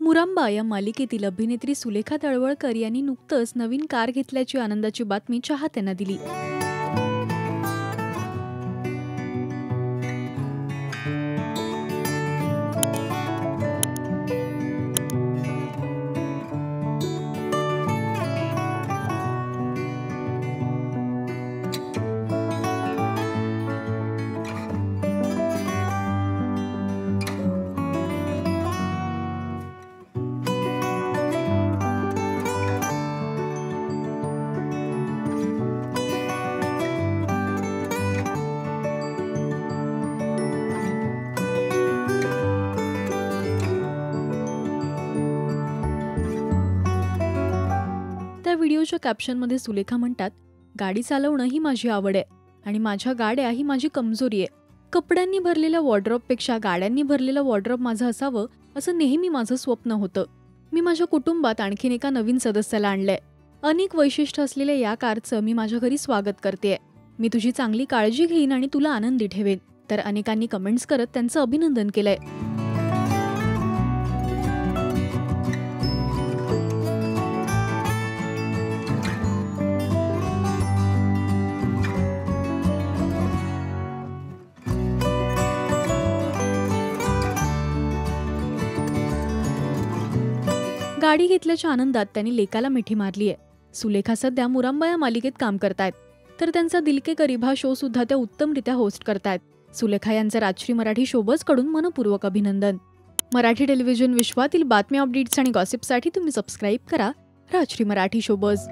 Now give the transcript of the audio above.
मुरांबा या मालिकेतील अभिनेत्री सुलेखा तळवळकर यांनी नुकतंच नवीन कार घेतल्याची आनंदाची बातमी चाहत्यांना दिली. त्या व्हिडिओच्या कॅप्शनमध्ये सुलेखा म्हणतात, गाडी चालवणं ही माझी आवड आहे आणि माझ्या गाड्या ही माझी कमजोरी आहे. कपड्यांनी भरलेल्या वॉर्डरोबपेक्षा गाड्यांनी भरलेलं वॉर्डरोब माझं असावं असं नेहमी माझं स्वप्न होतं. मी माझ्या कुटुंबात आणखीन एका नवीन सदस्याला आणलंय. अनेक वैशिष्ट्य असलेल्या या कारचं मी माझ्या घरी स्वागत करतेय. मी तुझी चांगली काळजी घेईन आणि तुला आनंदी ठेवेन. तर अनेकांनी कमेंट्स करत त्यांचं अभिनंदन केलंय. गाडी घेतल्याच्या आनंदात त्यांनी लेकाला मिठी मारलीय. सुलेखा सध्या मुरांबा या मालिकेत काम करतायत, तर त्यांचा दिल के करीब हा शो सुद्धा त्या उत्तमरित्या होस्ट करतायत. सुलेखा यांचं राजश्री मराठी शोबज कडून मनपूर्वक अभिनंदन. मराठी टेलिव्हिजन विश्वातील बातम्या, अपडेट्स आणि गॉसिपसाठी तुम्ही सबस्क्राईब करा राजश्री मराठी शोबज.